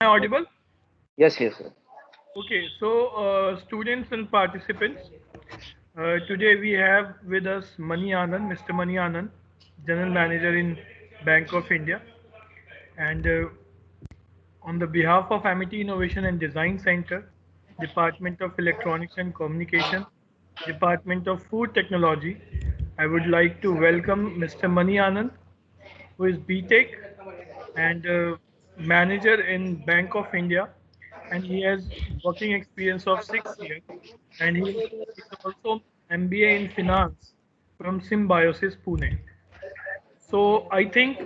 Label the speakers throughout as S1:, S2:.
S1: I audible?
S2: Yes, yes, sir.
S1: Okay, so students and participants, today we have with us Mani Anand, Mr. Mani Anand, General Manager in Bank of India, and on the behalf of Amity Innovation and Design Center, Department of Electronics and Communication, Department of Food Technology, I would like to welcome Mr. Mani Anand, who is BTech and manager in Bank of India, and he has working experience of 6 years, and he is also MBA in finance from Symbiosis Pune. So I think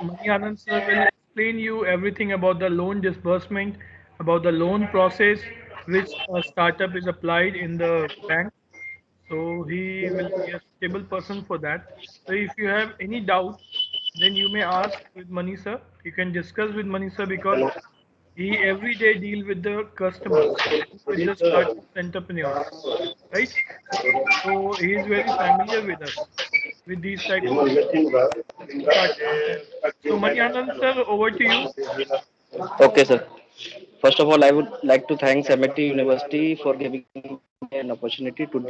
S1: Mani Anand sir will explain you everything about the loan disbursement, about the loan process, which a startup is applied in the bank. So he will be a suitable person for that. So if you have any doubt, then you may ask with Mani sir. You can discuss with Mani sir because he every day deal with the customers, with the startups, entrepreneurs, right? So he is very familiar with us, with these type of startups. So Mani Anand sir, over to you.
S2: Okay, sir. First of all, I would like to thank MIT University for giving me an opportunity to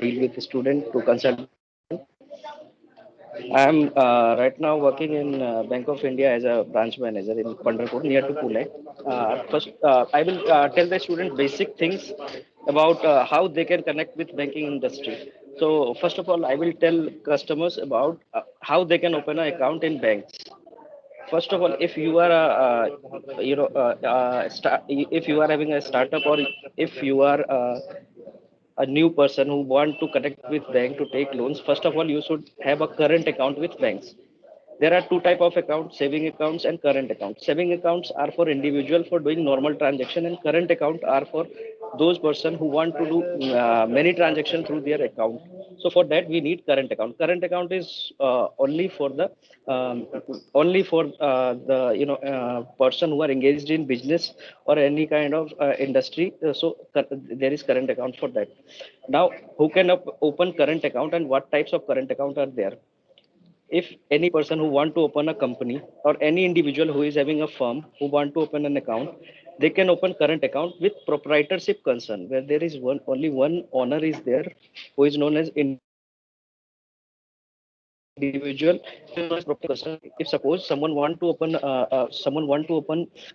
S2: deal with the student to consult with the student. I am right now working in Bank of India as a branch manager in Pandharpur, near to Pune. First, I will tell the student basic things about how they can connect with banking industry. So, first of all, I will tell customers about how they can open an account in banks. First of all, if you are if you are having a startup, or if you are a new person who want to connect with bank to take loans, first of all you should have a current account with banks. There are two type of accounts: saving accounts and current accounts. Saving accounts are for individual for doing normal transaction, and current account are for those person who want to do many transaction through their account. So for that we need current account. Current account is um, only for the person who are engaged in business or any kind of industry. There is current account for that. Now, who can open current account and what types of current account are there? If any person who want to open a company, or any individual who is having a firm who want to open an account, they can open current account with proprietorship concern, where there is one only one owner is there, who is known as individual, known as proprietorship concern. If suppose someone want to open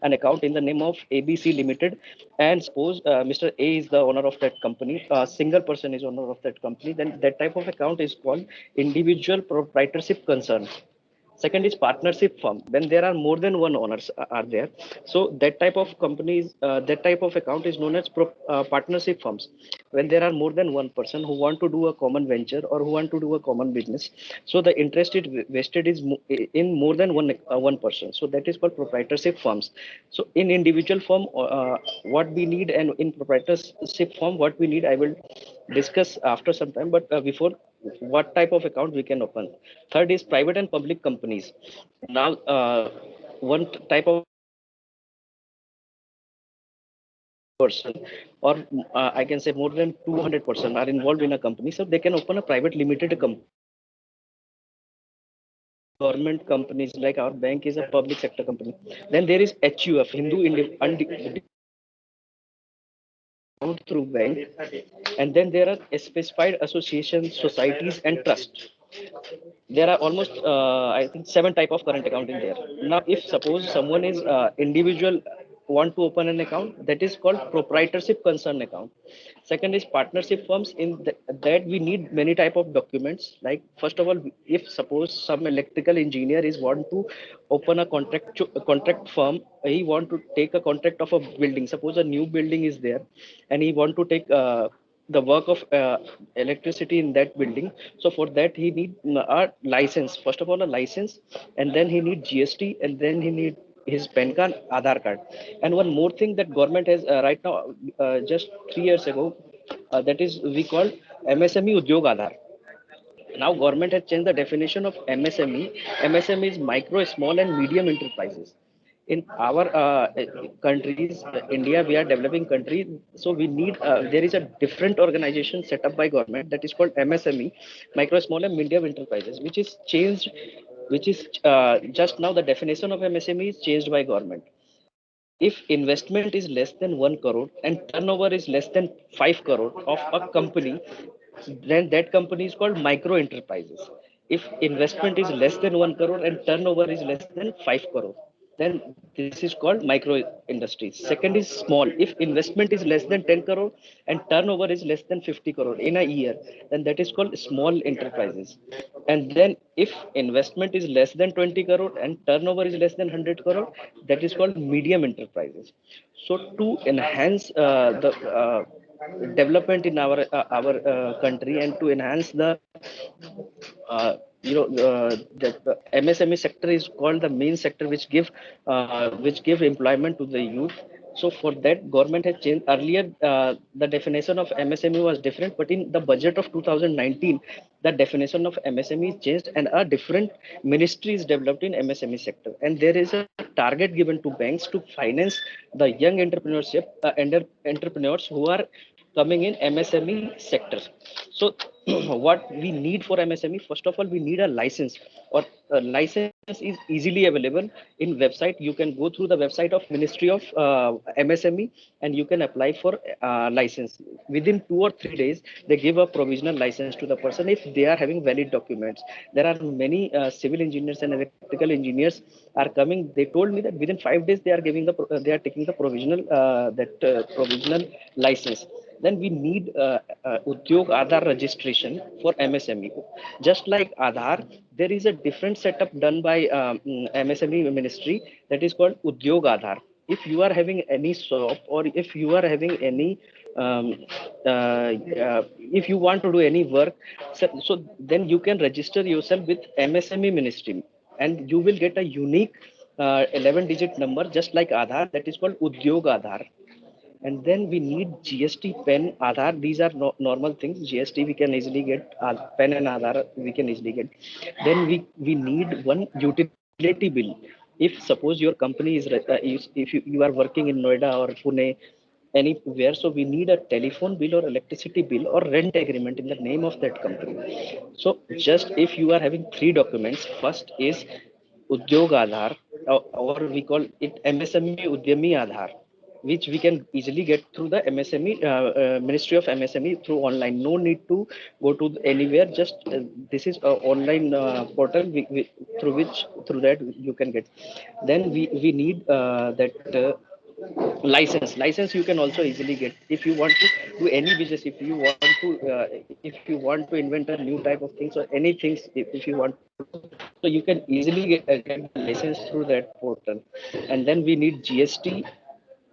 S2: an account in the name of ABC Limited, and suppose Mr. A is the owner of that company, a single person is owner of that company, then that type of account is called individual proprietorship concern. Second is partnership firm, when there are more than one owners are there. So that type of companies, that type of account is known as partnership firms, when there are more than one person who want to do a common venture or who want to do a common business. So the interest is vested is in more than one person, so that is called proprietorship firms. So in individual firm, what we need, and in proprietorship firm what we need, I will discuss after some time. But before, what type of account we can open? Third is private and public companies. Now, one type of account is more than person, or I can say more than 200% are involved in a company, so they can open a private limited company. Then there is government companies, like our bank is a public sector company. Then there is HUF, Defined Human Financial Account through bank. And then there are specified associations, societies, and trust. There are almost I think seven type of current account in there. Now, if suppose someone is individual want to open an account, that is called proprietorship concern account. Second is partnership firms. In that we need many type of documents. Like, first of all, if suppose some electrical engineer is want to open a contract firm, he want to take a contract of a building. Suppose a new building is there, and he want to take the work of electricity in that building. So for that he need a license. First of all, a license, and then he need GST, and then he need his PAN card, Aadhaar card. And one more thing that government has right now, just 3 years ago, that is we call MSME Udyog Aadhaar. Now government has changed the definition of MSME. MSME is micro, small, and medium enterprises. In our countries, India, we are developing country, so we need there is a different organization set up by government, that is called MSME, micro, small, and medium enterprises, which is changed which is just now the definition of MSME is changed by government. If investment is less than 1 crore and turnover is less than 5 crore of a company, then that company is called micro enterprises. If investment is less than 1 crore and turnover is less than 5 crore, then this is called micro industries. Second is small. If investment is less than 10 crore and turnover is less than 50 crore in a year, then that is called small enterprises. And then if investment is less than 20 crore and turnover is less than 100 crore, that is called medium enterprises. So to enhance the development in our country, and to enhance the the MSME sector is called the main sector which give employment to the youth. So for that, government has changed. Earlier, the definition of MSME was different, but in the budget of 2019, the definition of MSME is changed, and a different ministry is developed in MSME sector. And there is a target given to banks to finance the young entrepreneurs who are coming in MSME sectors. So what we need for MSME, first of all, we need a license, or a license is easily available in website. You can go through the website of Ministry of MSME, and you can apply for license. Within 2 or 3 days, they give a provisional license to the person if they are having valid documents. There are many civil engineers and electrical engineers are coming. They told me that within 5 days they are they are taking the provisional license. Then we need Udyog Aadhaar registration for MSME. Just like Aadhaar, there is a different setup done by MSME ministry, that is called Udyog Aadhaar. If you are having any shop, or if you are having any um, if you want to do any work, so then you can register yourself with MSME ministry, and you will get a unique 11 digit number just like Aadhaar, that is called Udyog Aadhaar. And then we need GST, PAN, Aadhaar. These are normal things. GST we can easily get, PAN and Aadhaar we can easily get. Then we need one utility bill. If suppose your company if you are working in Noida or Pune, anywhere, so we need a telephone bill or electricity bill or rent agreement in the name of that company. So just if you are having three documents, first is Udyog Aadhaar, or we call it MSME Udyami Aadhaar, which we can easily get through the MSME Ministry of MSME through online. No need to go to anywhere. Just this is a online portal through that you can get. Then we need that license. You can also easily get if you want to do any business. If you want to invent a new type of things or anything, if you want to, so you can easily get the license through that portal. And then we need GST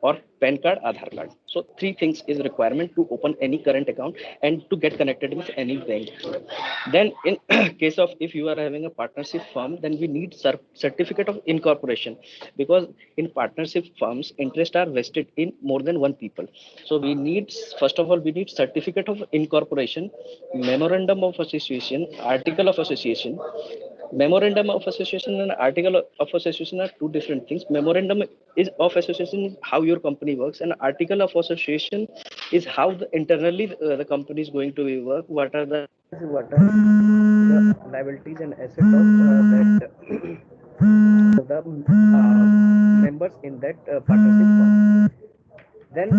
S2: or PAN card, Aadhaar card. So three things is requirement to open any current account and to get connected with any bank. Then in case of if you are having a partnership firm, then we need certificate of incorporation, because in partnership firms interest are vested in more than one people. So we need, first of all, we need certificate of incorporation, memorandum of association, article of association. Memorandum of association and article of association are two different things. Memorandum is of association is how your company works, and article of association is how internally the company is going to be work. What are the liabilities and assets of that the members in that partnership firm. Then,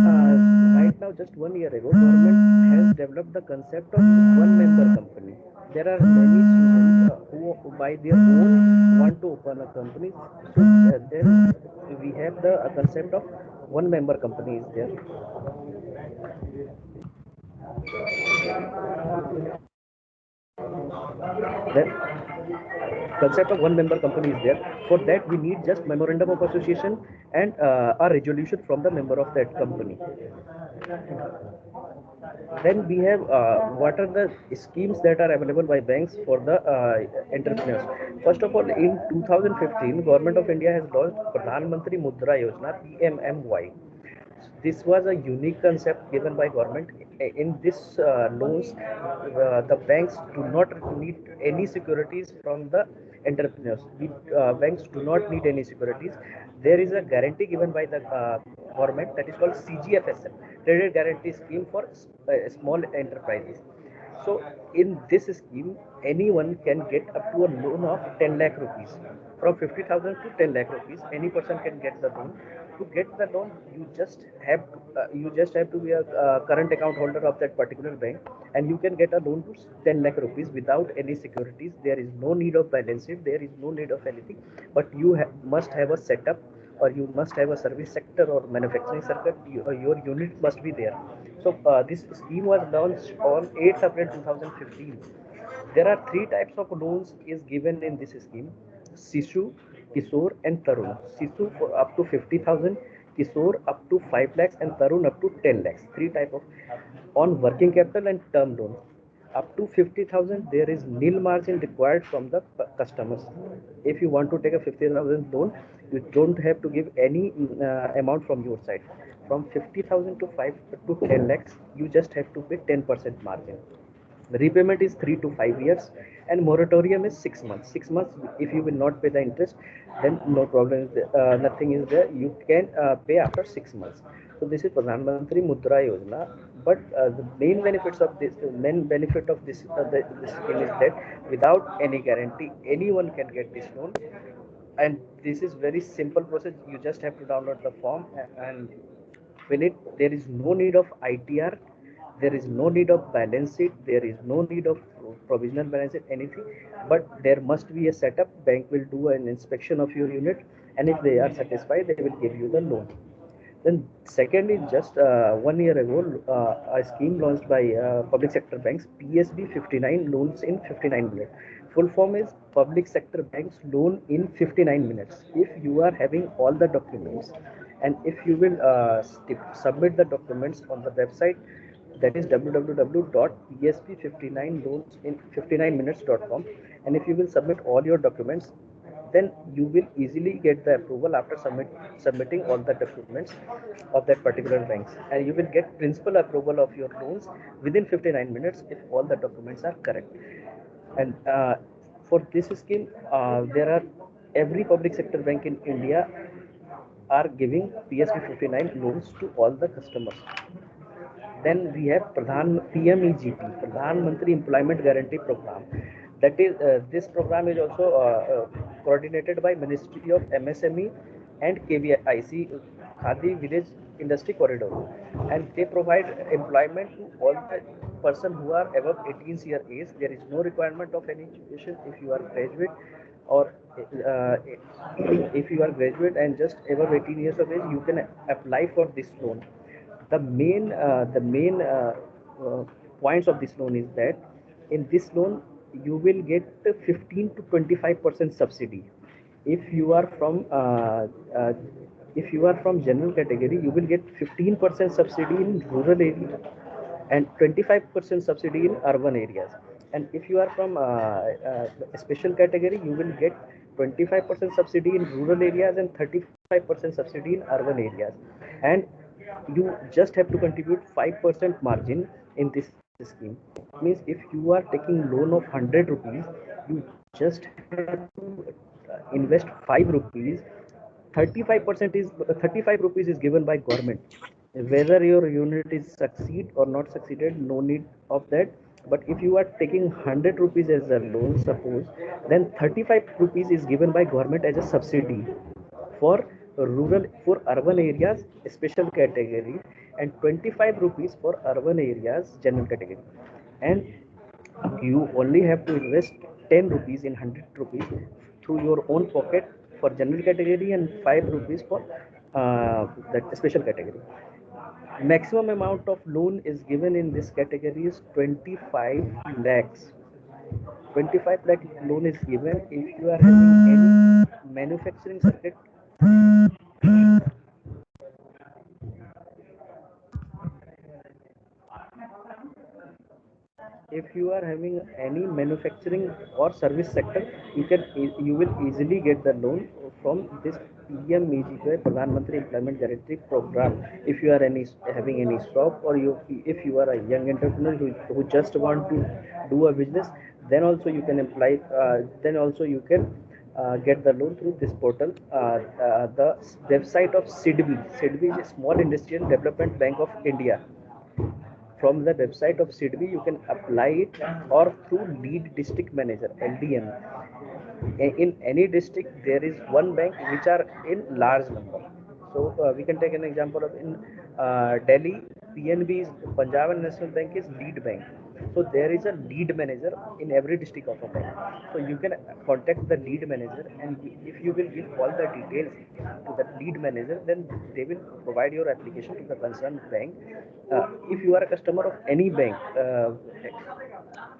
S2: right now, just 1 year ago, government has developed the concept of one member company. There are many students who, by their own, want to open a company. So, then we have the concept of one member company is there. Then, concept of one member company is there. For that, we need just memorandum of association and a resolution from the member of that company. Then we have what are the schemes that are available by banks for the entrepreneurs. First of all, in 2015, Government of India has launched Pradhan Mantri Mudra Yojana, PMMY. This was a unique concept given by government. In this loans, the banks do not need any securities from the entrepreneurs. Banks do not need any securities. There is a guarantee given by the government, that is called CGFSM, Credit Guarantee Scheme for small enterprises. So in this scheme, anyone can get up to a loan of 10 lakh rupees. From 50,000 to 10 lakh rupees, any person can get the loan. To get the loan, you just have to be a current account holder of that particular bank, and you can get a loan to 10 lakh rupees without any securities. There is no need of balance sheet. There is no need of anything. But you must have a setup, or you must have a service sector or manufacturing sector. Your unit must be there. So this scheme was launched on 8th April 2015. There are three types of loans is given in this scheme: Sishu, Kishore, and Tarun. Sishu for up to 50,000, Kishore up to 5 lakhs, and Tarun up to 10 lakhs. Three type of on working capital and term loan. Up to 50,000, there is nil margin required from the customers. If you want to take a 50,000 loan, you don't have to give any amount from your side. From 50,000 to 5 to 10 lakhs, you just have to pay 10% margin. The repayment is 3 to 5 years, and moratorium is 6 months. 6 months, if you will not pay the interest, then no problem. Nothing is there. You can pay after 6 months. So this is Pradhan Mantri Mudra Yojana. But the main benefit of this scheme is that without any guarantee, anyone can get this loan. And this is very simple process. You just have to download the form and fill it. There is no need of ITR, there is no need of balance sheet, there is no need of provisional balance sheet, anything. But there must be a setup. Bank will do an inspection of your unit, and if they are satisfied, they will give you the loan. Then secondly, just 1 year ago, a scheme launched by public sector banks, PSB 59 loans in 59 minutes. Full form is Public Sector Banks Loan in 59 minutes. If you are having all the documents, and if you will submit the documents on the website, that is www.psb59loansin59minutes.com, and if you will submit all your documents, then you will easily get the approval after submitting all the documents of that particular banks, and you will get principal approval of your loans within 59 minutes if all the documents are correct. And for this scheme, there are every public sector bank in India are giving PSB 59 loans to all the customers. Then we have PMEGP, Pradhan Mantri Employment Guarantee Program. That is, this program is also coordinated by Ministry of MSME and KVIC, Khadi Village Industry Corridor, and they provide employment to all the person who are above 18 year age. There is no requirement of any education. If you are graduate, or if you are graduate and just above 18 years of age, you can apply for this loan. The main points of this loan is that in this loan you will get 15 to 25% subsidy. If you are from uh, if you are from general category, you will get 15% subsidy in rural area and 25% subsidy in urban areas. And if you are from special category, you will get 25% subsidy in rural areas and 35% subsidy in urban areas. And you just have to contribute 5% margin in this scheme. Means if you are taking loan of 100 rupees, you just have to invest 5 rupees. 35% is 35 rupees is given by government. Whether your unit is succeed or not succeeded, no need of that. But if you are taking 100 rupees as a loan, suppose, then 35 rupees is given by government as a subsidy for for urban areas special category, and 25 rupees for urban areas general category. And you only have to invest 10 rupees in 100 rupees through your own pocket for general category, and 5 rupees for that special category. Maximum amount of loan is given in this category is 25 lakhs. 25 lakh loan is given if you are having any manufacturing sector. If you are having any manufacturing or service sector, you will easily get the loan from this PMEGPY, Pradhan Mantri Employment Guarantee Program. If you are having any shop, or if you are a young entrepreneur who just want to do a business, then also you can apply. Then also you can get the loan through this portal. The website of SIDBI. SIDBI is Small Industrial Development Bank of India. from the website of SIDBI, you can apply it, or through lead district manager LDM. In any district, there is one bank which are in large number. So we can take an example of in Delhi, PNB is Punjab and National Bank is lead bank. So there is a lead manager in every district of a bank. So you can contact the lead manager, and if you will give all the details to the lead manager, then they will provide your application to the concerned bank. If you are a customer of any bank,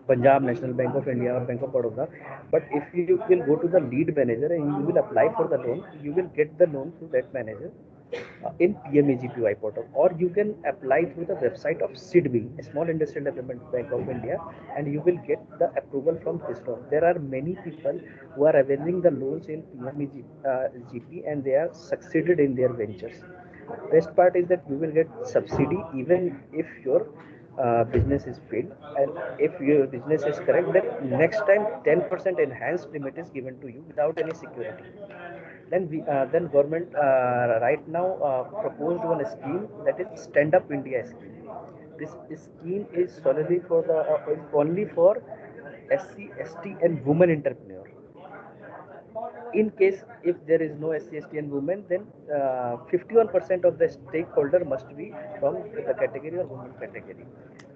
S2: Punjab National Bank of India or Bank of Baroda. But if you will go to the lead manager and you will apply for the loan, you will get the loan through that manager in PMEGPY portal, or you can apply through the website of SIDBI, Small Industrial Development Bank of India, and you will get the approval from this loan. There are many people who are availing the loans in PMEGP and they are succeeded in their ventures. Best part is that you will get subsidy even if your business is failed, and if your business is correct, then next time 10% enhanced limit is given to you without any security. Then government right now proposed one scheme, that is Stand Up India scheme. This scheme is solely for the only for SC, ST and women entrepreneur. In case if there is no SC, ST and women, then 51% of the stakeholder must be from the category or women category.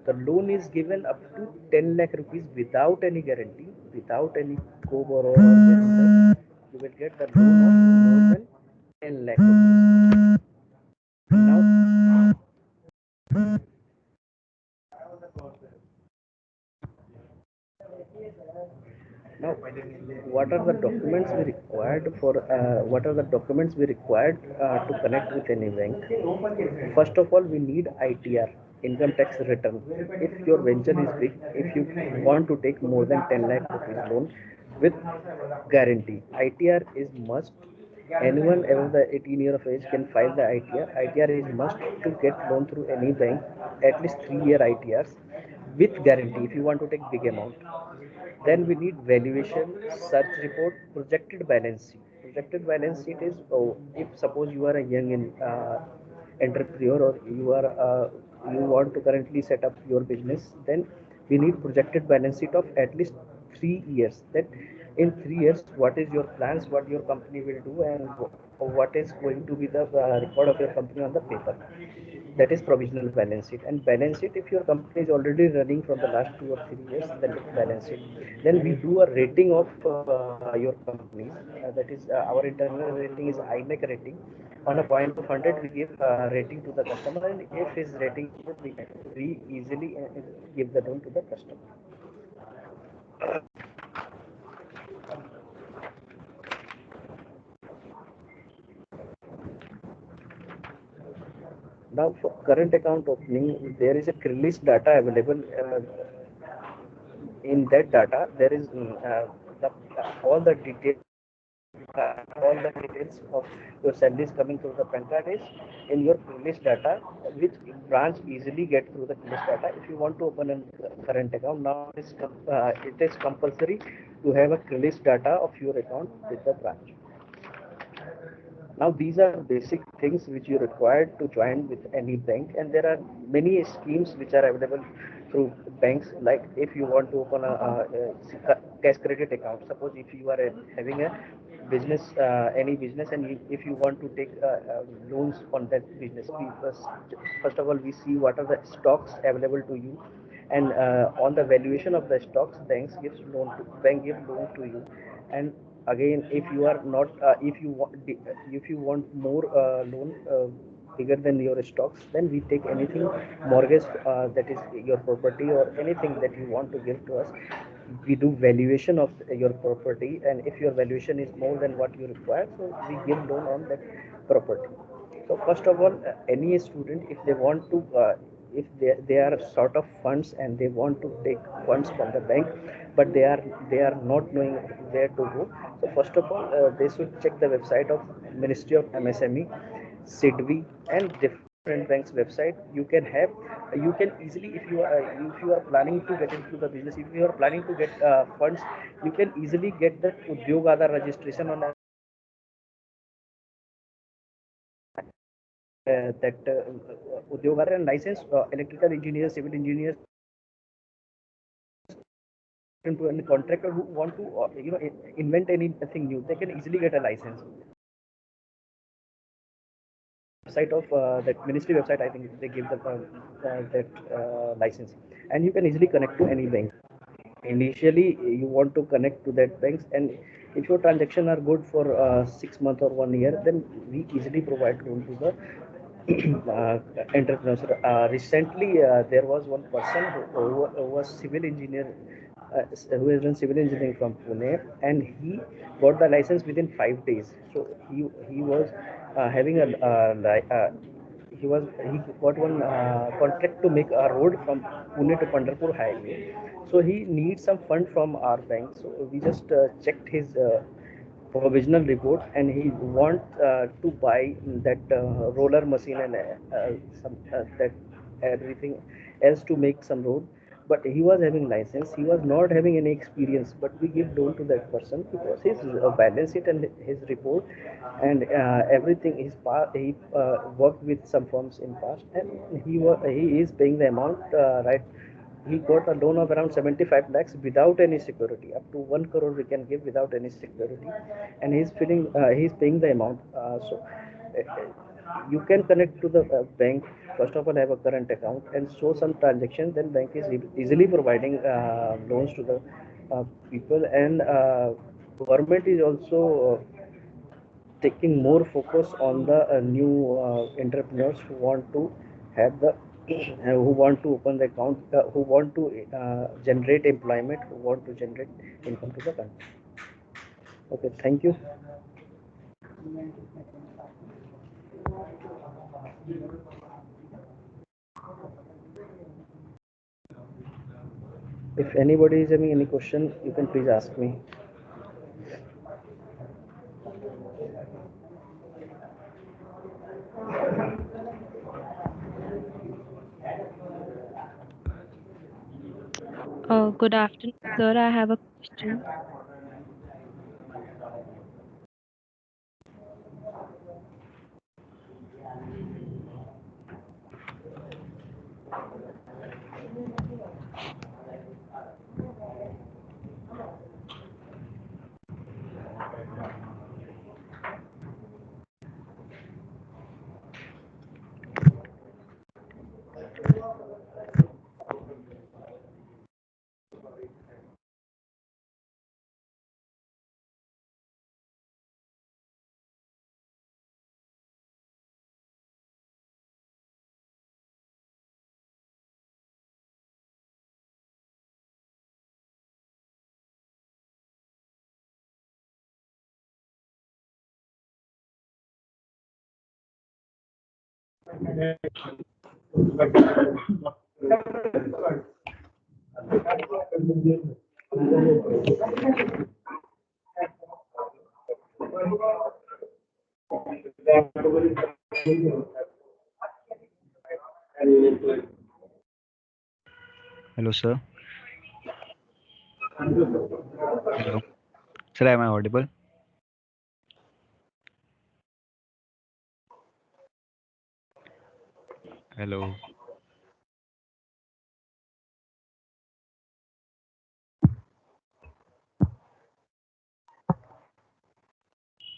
S2: The loan is given up to 10 lakh rupees without any guarantee, without any co-borrower or guarantor. You will get the loan of more than 10 lakh rupees. Now, now, what are the documents we required for? What are the documents we required to connect with any bank? First of all, we need ITR, income tax return. If your venture is big, if you want to take more than 10 lakh rupees loan with guarantee, ITR is must. Anyone above the 18 year of age can file the ITR. ITR is must to get loan through any bank. At least 3-year ITRs with guarantee if you want to take big amount. Then we need valuation, search report, projected balance sheet. Projected balance sheet is, oh, if suppose you are a young entrepreneur, or you want to currently set up your business, then we need projected balance sheet of at least 3 years. That in 3 years, what is your plans, what your company will do, and what is going to be the record of your company on the paper. That is provisional balance sheet. And balance sheet, if your company is already running from the last 2 or 3 years, then it's balance sheet. Then we do a rating of your companies. That is our internal rating is IMEC rating. On a point of 100, we give rating to the customer, and if his rating is good, we easily give the loan to the customer. Now, for current account opening, there is a release data available. In that data, there is the, all the details. All the details of your salaries coming through the PAN card is in your list data, which branch easily get through the list data. If you want to open a current account, now it is compulsory to have a list data of your account with the branch. Now these are basic things which you required to join with any bank, and there are many schemes which are available through banks. Like if you want to open a cash credit account, suppose if you are having a business, any business, and if you want to take loans on that business, first of all we see what are the stocks available to you, and on the valuation of the stocks, bank gives loan to you. And again, if you are not if you want more loan bigger than your stocks, then we take anything mortgage, that is your property or anything that you want to give to us. We do valuation of your property, and if your valuation is more than what you require, so we give loan on that property. So first of all, any student, if they want to if they are sort of funds and they want to take funds from the bank, but they are not knowing where to go. So first of all, they should check the website of Ministry of MSME, SIDBI, and different banks website. You can easily, if you are planning to get into the business, if you are planning to get funds, you can easily get the Udyog Aadhar registration on udyog are and licensed electrical engineers, civil engineers, into a contractor who want to invent anything new, they can easily get a license. Website of that ministry website, I think they give the that license, and you can easily connect to any bank. Initially, you want to connect to that banks, and if your transaction are good for 6 months or 1 year, then we easily provide loan to the entrepreneurs. Recently, there was one person who was civil engineer, who has done civil engineering from Pune, and he got the license within 5 days. So he was having a he got one contract to make a road from Pune to Pandharpur highway. So he needs some fund from our bank. So we just checked his provisional report, and he want to buy that roller machine and some that everything else to make some road. But he was having license, he was not having any experience, but we give loan to that person because his balance sheet and his report and everything is he worked with some firms in past, and he is paying the amount right. He got a loan of around 75 lakhs without any security. Up to 1 crore we can give without any security, and he's paying the amount. You can connect to the bank. First of all, have a current account and show some transactions. Then bank is easily providing loans to the people, and government is also taking more focus on the new entrepreneurs who want to have the who want to open the account, who want to generate employment, who want to generate income to the country. Okay, thank you. If anybody is having any question, you can please ask me.
S3: Good afternoon, sir. I have a question.
S4: Hello, sir. Hello. Sir, am I audible? Hello.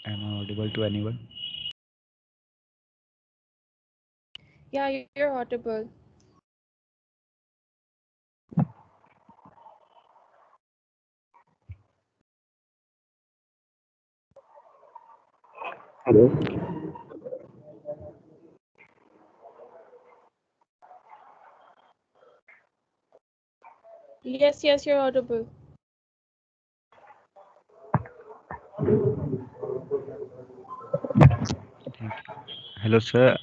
S4: Am I audible to anyone?
S5: Yeah, you're audible.
S2: Hello.
S5: Yes, you're audible.
S4: Thank you. Hello, sir.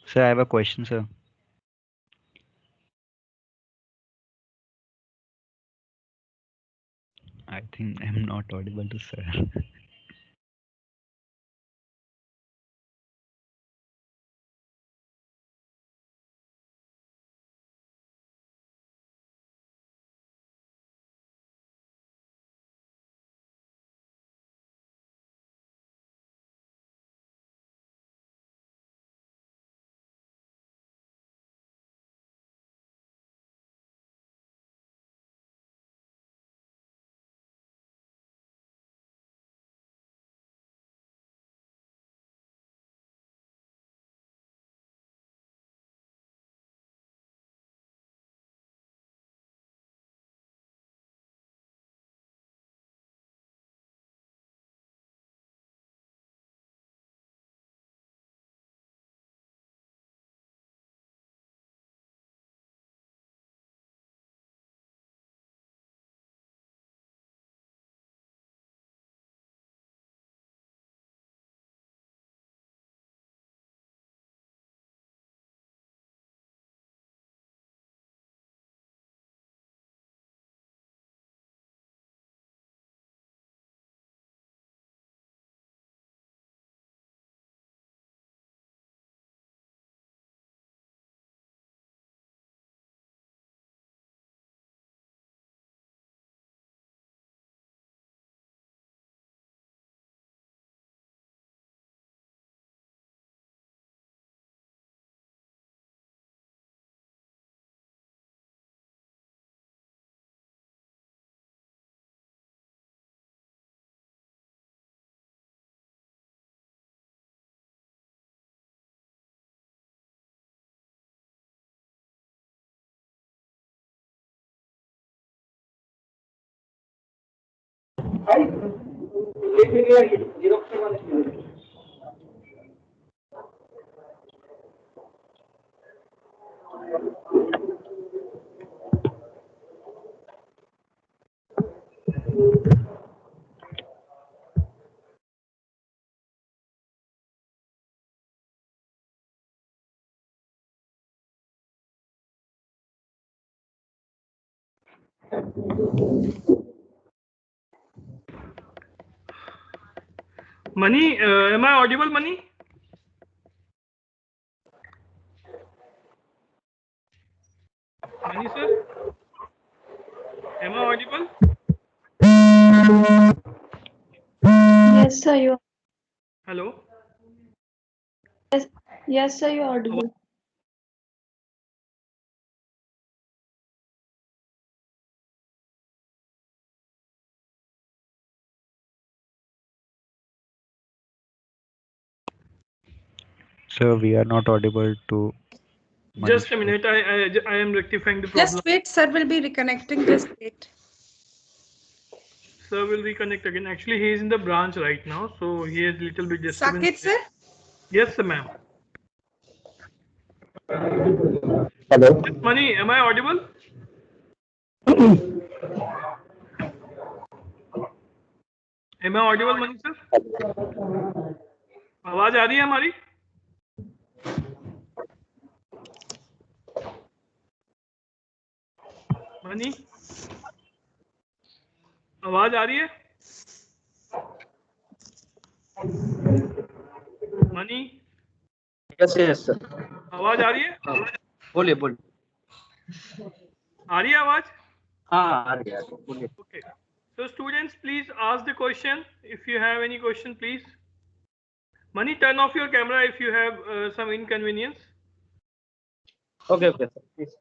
S4: Sir, I have a question, sir. I think I'm not audible to sir.
S1: Mani, am I audible, Mani? Mani sir, am I audible?
S6: Yes, sir, you.
S1: Hello.
S6: Yes, sir, you're audible.
S4: Sir, we are not audible to Mani.
S1: Just a minute. I am rectifying the problem.
S7: Just wait, sir will be reconnecting. Just wait.
S1: Sir will reconnect again. Actually, he is in the branch right now, so he has little bit disturbance.
S7: Saket, sir?
S1: Yes, sir, ma'am.
S8: Hello.
S1: Mani, am I audible? Am I audible, Mani sir? आवाज आ रही है हमारी? Money, आवाज आ रही है? Money,
S2: Yes, yes, sir.
S1: आवाज आ रही है?
S2: बोलिए बोलिए.
S1: आ रही है आवाज?
S2: हाँ आ रही है बोलिए.
S1: Okay. So students, please ask the question. If you have any question, please. Mani, turn off your camera if you have some inconvenience.
S2: Okay, sir. Please.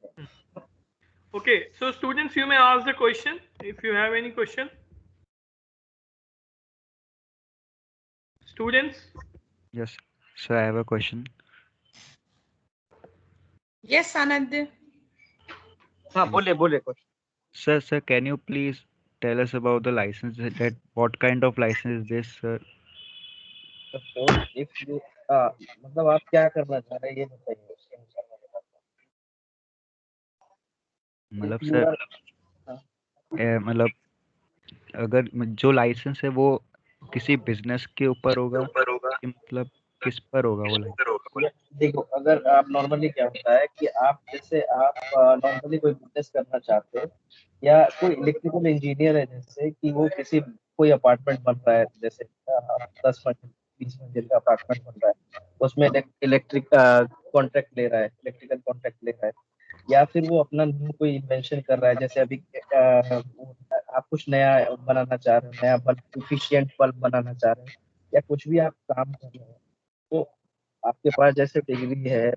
S1: Okay. So students, you may ask the question if you have any question. Students.
S4: Yes, sir, I have a question.
S7: Yes, Anand.
S2: हाँ बोलिए question.
S4: Sir, can you please tell us about the license? That what kind of license is this, sir?
S2: So if you मतलब आप क्या करना चाह रहे हैं ये बताइए उसके अनुसार मैं बताता हूँ.
S4: मतलब
S2: If you
S4: सर,
S2: are-
S4: मतलब अगर जो लाइसेंस है वो किसी बिजनेस के ऊपर होगा कि मतलब किस पर होगा वो लाइसेंस?
S2: देखो अगर आप नॉर्मली क्या होता है कि आप जैसे आप नॉर्मली कोई बिजनेस करना चाहते हो या कोई इलेक्ट्रिकल इंजीनियर है जैसे कि वो किसी कोई अपार्टमेंट बन रहा है जैसे 10 मंजिल 20 मंजिल का अपार्टमेंट बन रहा है उसमें इलेक्ट्रिक कॉन्ट्रैक्ट ले रहा है इलेक्ट्रिकल कॉन्ट्रैक्ट ले रहा है या फिर वो अपना न्यू कोई इन्वेंशन कर रहा है जैसे अभी आप कुछ नया बनाना चाह रहे हो नया बल्ब इफिशियंट बल्ब बनाना चाह रहे हो या कुछ भी आप काम कर रहे हो तो आपके पास जैसे डिग्री है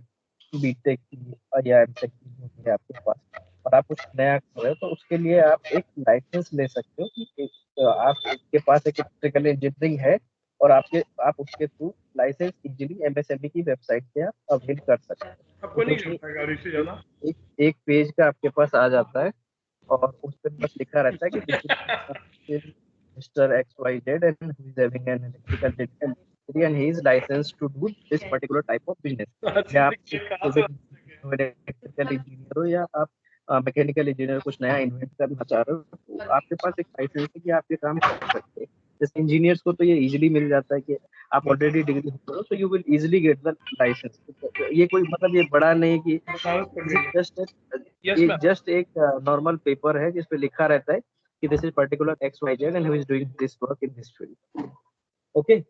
S2: बीटेक की या एमटेक की जो भी है आपके पास और आप कुछ नया कर रहे हो तो उसके लिए आप एक लाइसेंस ले सकते हो कि आपके पास एक इलेक्ट्रिकल इंजीनियरिंग है और आप उसके थ्रू लाइसेंस इजीली एमएसएमई की वेबसाइट से आप अवेल कर सकते हो.
S1: आपको नहीं लगता गाड़ी से ज्यादा?
S2: एक पेज का आपके पास आ जाता है और उस पर बस लिखा रहता है कि mister XYZ and who is having an electrical degree and he is licensed to do this particular type of business. या आप इलेक्ट्रिकल इंजीनियर हो या आप मैकेनिकल इंजीनियर कुछ नया इन्वेंट करना चाह रहे हो तो आपके पास एक लाइसेंस है कि आप ये काम कर सकते हैं. जैसे इंजीनियर्स को तो ये इजीली मिल जाता है कि आप ऑलरेडी डिग्री हो so you will easily get the license. ये कोई मतलब ये बड़ा नहीं कि जस्ट एक नॉर्मल पेपर है जिसपे लिखा रहता है कि this is particular XYZ and who is doing this work in this field. Okay.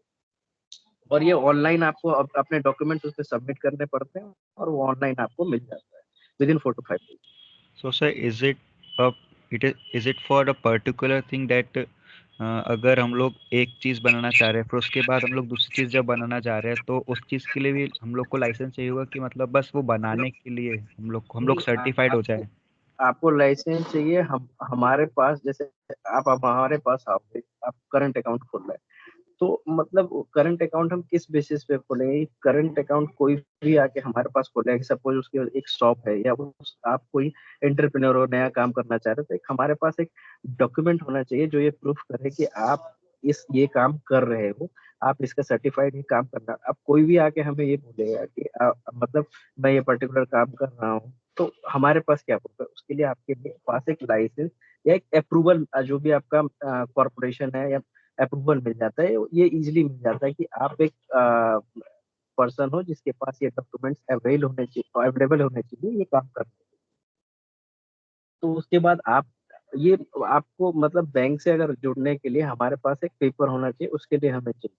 S2: और ये ऑनलाइन आपको अपने डॉक्यूमेंट्स उस पे सबमिट करने पड़ते हैं और वो ऑनलाइन आपको मिल जाता है with in 4 to 5 days.
S4: So sir, is it for a particular thing that अगर हम लोग एक चीज बनाना चाह रहे हैं फिर उसके बाद हम लोग दूसरी चीज जब बनाना चाह रहे हैं तो उस चीज के लिए भी हम लोग को लाइसेंस चाहिए होगा कि मतलब बस वो बनाने के लिए हम लोग सर्टिफाइड हो जाए?
S2: आपको लाइसेंस चाहिए. हमारे पास जैसे आप हमारे पास आओगे आप करंट अकाउंट खोल रहे हैं तो मतलब करंट अकाउंट हम किस बेसिस पे खोलेंगे? करंट अकाउंट कोई भी आके हमारे पास खोलेगा, सपोज उसकी एक शॉप है या वो आप कोई एंटरप्रेन्योर हो, नया काम करना चाह रहे हो, तो एक हमारे पास एक डॉक्यूमेंट होना चाहिए जो ये प्रूफ करे कि आप ये काम कर रहे हो, आप इसका सर्टिफाइड ये काम करना। अब कोई भी आके हमें ये बोलेगा कि मतलब मैं ये पर्टिकुलर काम कर रहा हूँ, तो हमारे पास क्या होगा? उसके लिए आपके पास एक लाइसेंस या एक अप्रूवल, जो भी आपका कॉर्पोरेशन है या अप्रूवल मिल जाता है, ये इजीली मिल जाता है कि आप एक पर्सन हो जिसके पास ये डॉक्यूमेंट्स अवेलेबल होने चाहिए ये काम करने के लिए। तो उसके बाद आप ये आपको मतलब बैंक से अगर जुड़ने के लिए हमारे पास एक पेपर होना चाहिए, उसके लिए हमें चाहिए।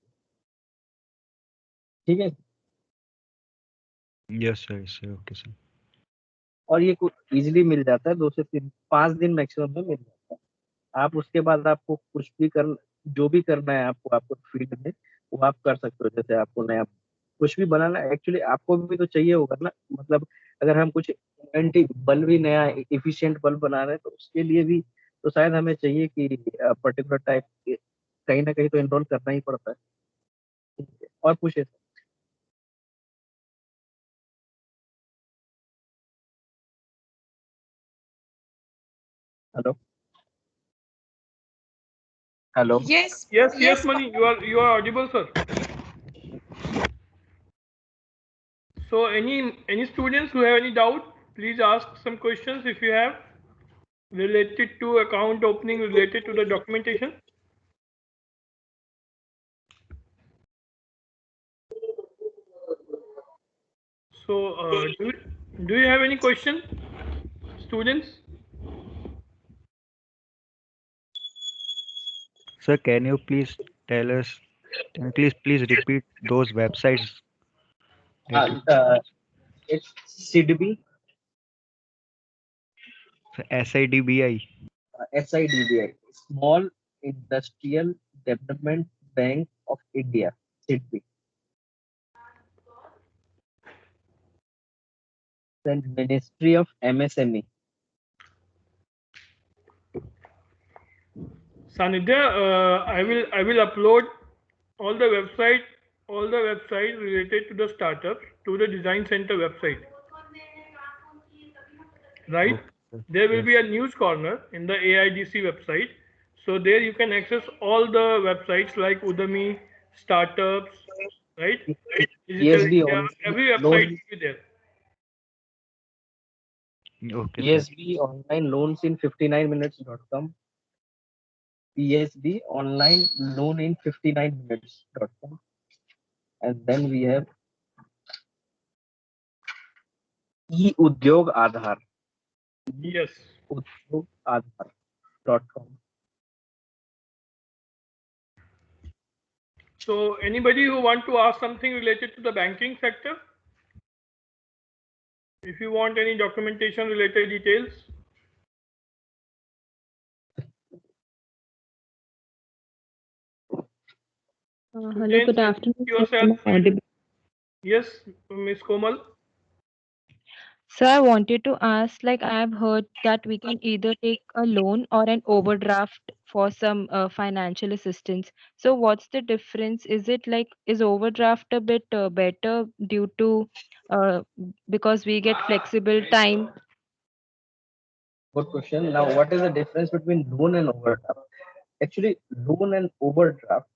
S2: ठीक है।
S4: Yes sir, okay sir.
S2: और ये इजीली मिल जाता है, 2 से 5 दिन मैक्सिमम में मिल जाता है। आप उसके बाद आपको कुछ भी जो भी करना है आपको आपको फील्ड में, वो आप कर सकते हो। जैसे आपको नया कुछ भी बनाना है, एक्चुअली आपको भी तो चाहिए होगा ना, मतलब अगर हम कुछ एंटी बल्ब भी नया इफिशिएंट बल्ब बना रहे हैं, तो उसके लिए भी तो शायद हमें चाहिए कि पर्टिकुलर टाइप कहीं ना कहीं तो एनरोल करना ही पड़ता है। ठीक है, और पूछे। Hello hello.
S7: Yes,
S1: Yes,
S7: yes,
S1: yes, Mani, you are audible, sir. So any students who have any doubt, please ask some questions if you have related to account opening, related to the documentation. So do you have any question, students?
S4: Sir, can you please tell us? Can you please repeat those websites?
S2: It's SIDBI,
S4: SIDBI.
S2: SIDBI, Small Industrial Development Bank of India, SIDBI. Then Ministry of MSME.
S1: Sanidhya, I will upload all the websites related to the startups to the Design Center website. Right?
S4: Okay.
S1: There will
S4: Yes.
S1: be a news corner in the AIDC website. So there you can access all the websites like Udemy, startups, right? Digital
S2: ESB
S1: India, every website
S2: loan,
S1: will be there.
S4: Okay, sir.
S2: ESB online loans in 59minutes.com. ESB online loan in 59minutes.com. And then we have e-Udyog Aadhar.
S1: Yes.
S2: Udyog Aadhar.com.
S1: So anybody who want to ask something related to the banking sector, if you want any documentation related details,
S3: Hello, good afternoon. Sir.
S1: yourself.
S3: Am I audible?
S1: Yes, Miss Komal.
S3: So I wanted to ask, like I've heard that we can either take a loan or an overdraft for some financial assistance. So what's the difference? Is it like is overdraft a bit better due to because we get flexible time?
S2: Good question. Now, what is the difference between loan and overdraft? Actually, loan and overdraft.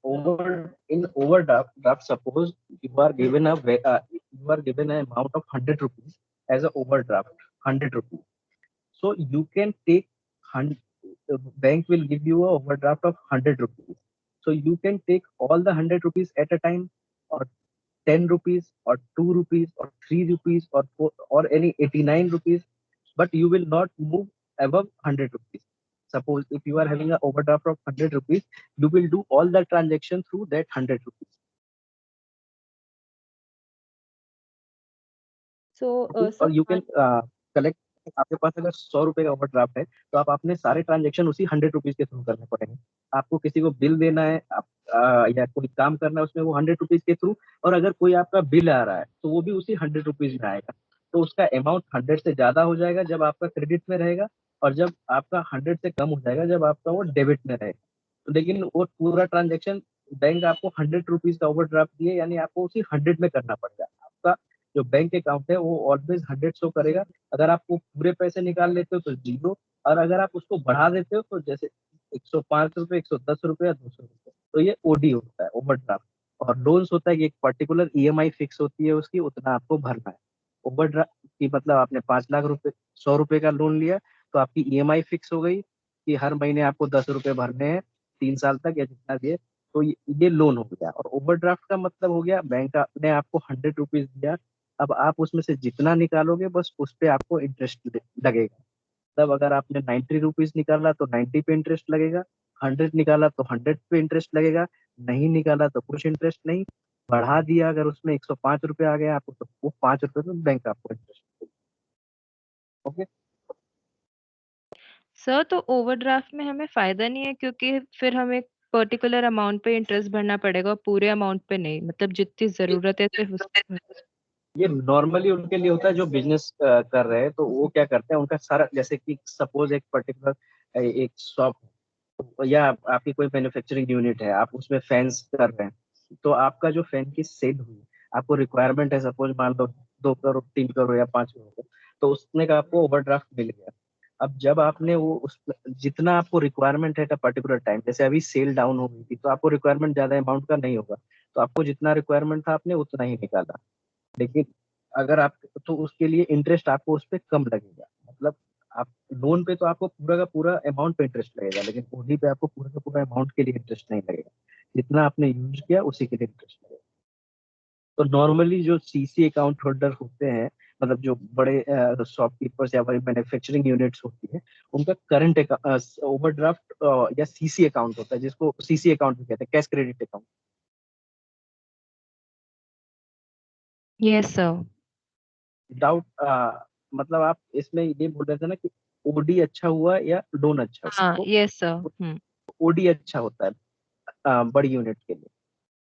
S2: In overdraft, suppose you are given you are given an amount of 100 rupees as an overdraft, 100 rupees. So you can take 100. The bank will give you a overdraft of 100 rupees. So you can take all the 100 rupees at a time, or 10 rupees, or 2 rupees, or 3 rupees, or four, or any 89 rupees, but you will not move above 100 rupees. Suppose if you are having an overdraft of 100 rupees, you will do all the transaction through that 100 rupees.
S3: So
S2: और you can collect. आपके पास अगर 100 रुपए का overdraft है, तो आप अपने सारे ट्रांजेक्शन उसी 100 रुपीज के थ्रू करने पड़ेंगे। आपको किसी को बिल देना है, या कोई काम करना है, उसमें वो 100 रुपीज के थ्रू। और अगर कोई आपका बिल आ रहा है, तो वो भी उसी 100 रुपीज में आएगा। तो उसका अमाउंट 100 से ज्यादा हो जाएगा जब आपका क्रेडिट में रहेगा, और जब आपका 100 से कम हो जाएगा जब आपका वो डेबिट में रहेगा। तो लेकिन वो पूरा ट्रांजेक्शन बैंक आपको 100 रुपीज का ओवरड्राफ्ट दिए, यानी आपको उसी 100 में करना पड़ेगा। आपका जो बैंक अकाउंट है वो ऑलवेज 100 शो करेगा। अगर आपको पूरे पैसे निकाल लेते हो तो 0, और अगर आप उसको बढ़ा देते हो तो जैसे 105 रुपए, 110 रुपए या 200 रुपए, तो ये ओडी होता है, ओवरड्राफ्ट। और लोन्स होता है कि एक पर्टिकुलर ईएमआई फिक्स होती है उसकी, उतना आपको भरना है। ओवरड्राफ्ट की मतलब आपने 5 लाख रुपए, 100 रुपए का लोन लिया, तो आपकी ईएमआई फिक्स हो गई कि हर महीने आपको 10 रुपए भरने हैं 3 साल तक या जितना भी है। तो ये लोन हो गया। और ओवरड्राफ्ट का मतलब हो गया बैंक ने आपको 100 रुपीज दिया, अब आप उसमें से जितना निकालोगे बस उस पे आपको इंटरेस्ट लगेगा। तब अगर आपने 90 रुपीज निकाला तो 90 पे इंटरेस्ट लगेगा, 100 निकाला तो 100 पे इंटरेस्ट लगेगा, नहीं निकाला तो कुछ इंटरेस्ट नहीं। बढ़ा दिया अगर उसमें 105 रुपए आ गया आपको, तो वो 5 रुपए में बैंक आपको इंटरेस्ट देगा। ओके।
S3: सर तो ओवरड्राफ्ट में हमें फायदा नहीं है, क्योंकि फिर हमें पर्टिकुलर अमाउंट पे इंटरेस्ट भरना पड़ेगा, पूरे अमाउंट पे नहीं, मतलब जितनी जरूरत है सिर्फ उस।
S2: ये नॉर्मली उनके लिए होता है जो बिजनेस कर रहे हैं, तो वो क्या करते हैं, उनका सारा, जैसे कि सपोज एक पर्टिकुलर एक शॉप या आपकी कोई मैन्युफैक्चरिंग यूनिट है, आप उसमें फैंस कर रहे हैं, तो आपका जो फैन की सेल हुई, आपको रिक्वायरमेंट है सपोज मान लो 2 करोड़, 3 करोड़ या 5 करोड़, तो उसने का आपको ओवरड्राफ्ट मिल गया। अब जब आपने वो उस जितना आपको रिक्वायरमेंट है का पर्टिकुलर टाइम, जैसे अभी सेल डाउन हो गई थी तो आपको रिक्वायरमेंट ज्यादा अमाउंट का नहीं होगा, तो आपको जितना रिक्वायरमेंट था आपने उतना ही निकाला। लेकिन अगर आप, तो उसके लिए इंटरेस्ट आपको उस पर कम लगेगा। मतलब आप लोन पे तो आपको पूरा का पूरा अमाउंट पे इंटरेस्ट लगेगा, लेकिन ओडी पे आपको पूरा का पूरा अमाउंट के लिए इंटरेस्ट नहीं लगेगा, जितना आपने यूज किया उसी के लिए इंटरेस्ट लगेगा। तो नॉर्मली जो सीसी अकाउंट होल्डर होते हैं, मतलब जो बड़े शॉपकीपर्स या बड़ी मैन्युफैक्चरिंग यूनिट्स होती है, उनका करंट ओवरड्राफ्ट या सीसी अकाउंट होता है, जिसको सीसी अकाउंट भी कहते हैं, cash credit account.
S3: Yes sir.
S2: Doubt, मतलब आप इसमें ये बोल रहे थे ना कि ओडी अच्छा हुआ या लोन अच्छा हुआ,
S3: हाँ
S2: तो
S3: यस सर।
S2: ओडी अच्छा होता है बड़ी यूनिट के लिए।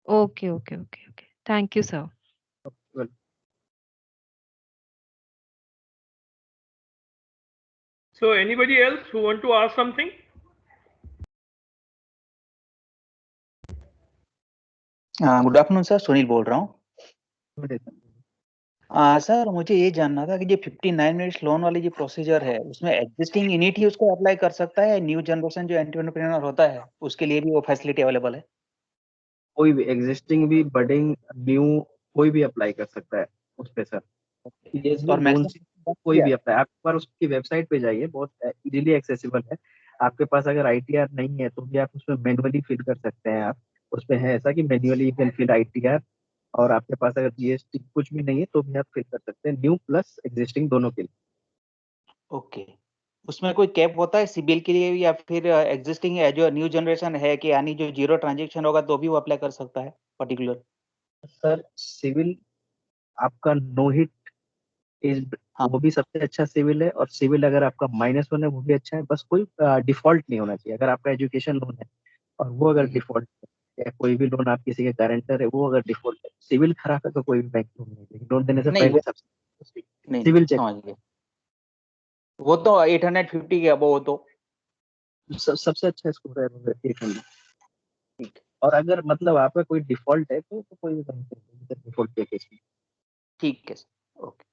S3: Okay okay okay okay, thank you sir.
S2: Well,
S1: So anybody else who want to ask something?
S9: Good afternoon sir, Sunil बोल रहा हूँ।
S2: good है।
S9: सर मुझे ये जानना था कि जो 59 मिनट्स लोन वाली जो प्रोसीजर है, उसमें एग्जिस्टिंग यूनिट ही उसको अप्लाई कर सकता है, न्यू जनरेशन जो एंटरप्रेन्योर होता है उसके लिए भी वो फैसिलिटी अवेलेबल है?
S2: कोई भी एग्जिस्टिंग भी, बडिंग, न्यू, कोई भी अप्लाई कर सकता है उस पे सर। सीरियसली
S9: और
S2: लोन से कोई
S9: मैक्सिमम
S2: भी अप्लाई, आप एक बार उसकी वेबसाइट पे जाइए, बहुत इजीली एक्सेसिबल है। आपके पास अगर आईटीआर नहीं है तो भी आप उसमें मैनुअली फिल कर सकते हैं। आप उसमें है ऐसा कि manually you can fill ITR, और आपके पास अगर जीएसटी कुछ भी नहीं है तो भी आप फिल कर सकते हैं, न्यू प्लस एग्जिस्टिंग दोनों के लिए।
S9: ओके, उसमें कोई कैप होता है सिबिल के लिए, या फिर एग्जिस्टिंग है जो न्यू जनरेशन है कि यानी जो जीरो ट्रांजेक्शन होगा तो भी वो अप्लाई कर सकता है पर्टिकुलर?
S2: सर सिविल आपका नो हिट इज,
S9: हाँ।
S2: वो भी सबसे अच्छा सिविल है, और सिविल अगर आपका -1 है वो भी अच्छा है। बस कोई डिफॉल्ट नहीं होना चाहिए। अगर आपका एजुकेशन लोन है और वो अगर डिफॉल्ट है, या कोई भी लोन आप किसी के गारंटर है वो अगर डिफॉल्ट है, सिविल खराब है तो कोई भी बैंक लोन नहीं देगी। लोन देने से
S9: नहीं
S2: पहले
S9: वो
S2: सबसे
S9: नहीं
S2: सिविल चेक।
S9: समझ गए, वो तो 850 के अब वो तो
S2: सबसे अच्छा स्कोर है वो 800।
S9: ठीक।
S2: और अगर मतलब आपका कोई डिफॉल्ट है तो कोई भी बैंक नहीं देगी डिफॉल्ट के केस में।
S9: ठीक है sir, okay,